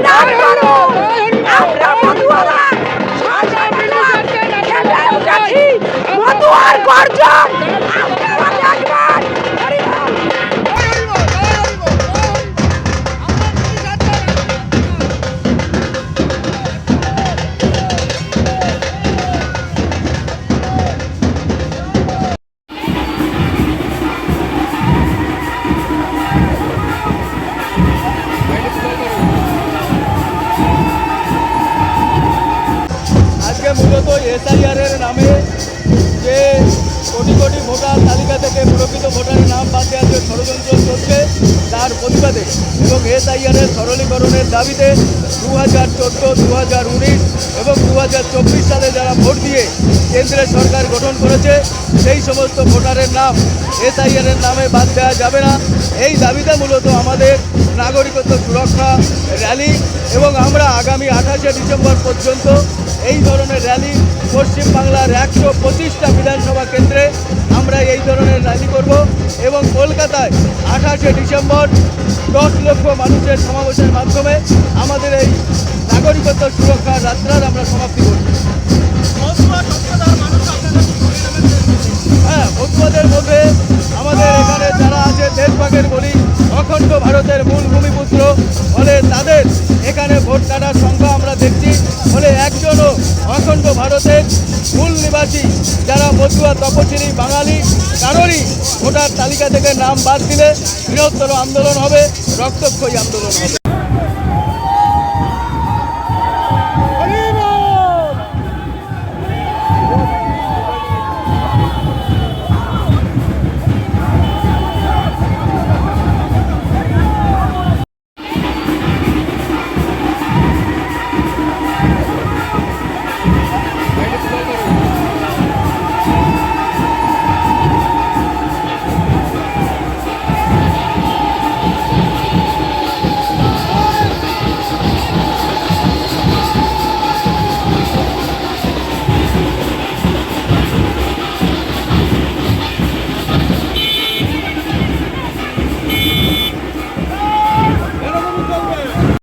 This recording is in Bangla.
প্রতিবাদ করুন। আমরা মতুয়ারা সারা মিলে খেলে উঠেছি মতুয়ার গর্জন আপনারা দেখবেন। হরিবল। আজকে মূলত এসআইআর এর নামে যে কোটি কোটি ভোটার তালিকা থেকে প্রকৃত ভোটারের নাম বাদ দেওয়ার যে ষড়যন্ত্র চলছে তার প্রতিবাদে এবং এসআইআর এর সরলীকরণের দাবিতে 2014, 2019 এবং 2024 সালে যারা ভোট দিয়ে কেন্দ্রের সরকার গঠন করেছে সেই সমস্ত ভোটারের নাম এসআইআর এর নামে বাদ দেওয়া যাবে না। এই দাবিতে মূলত আমাদের নাগরিকত্ব সুরক্ষা র্যালি এবং আমরা আগামী 28শে ডিসেম্বর পর্যন্ত এই ধরনের র্যালি পশ্চিমবাংলার 125টা বিধানসভা কেন্দ্রে আমরা এই ধরনের র্যালি করব এবং কলকাতায় 28শে ডিসেম্বর 10 লক্ষ মানুষের সমাবেশের মাধ্যমে আমাদের এই নাগরিকত্ব সুরক্ষা যাত্রার আমরা সমাপ্তি করব। হ্যাঁ, মতুয়াদের মধ্যে আমাদের এখানে যারা আছে দেশভাগের বলি অখণ্ড ভারতের মূল ভূমিপুত্র ফলে তাদের এখানে ভোট কাটার সংখ্যা আমরা দেখছি। ফলে একজনও অখণ্ড ভারতের মূল নিবাসী যারা মতুয়া তপশিলি বাঙালি কারোরই ভোটার তালিকা থেকে নাম বাদ দিলে বৃহত্তর আন্দোলন হবে, রক্তক্ষয়ী আন্দোলন হবে।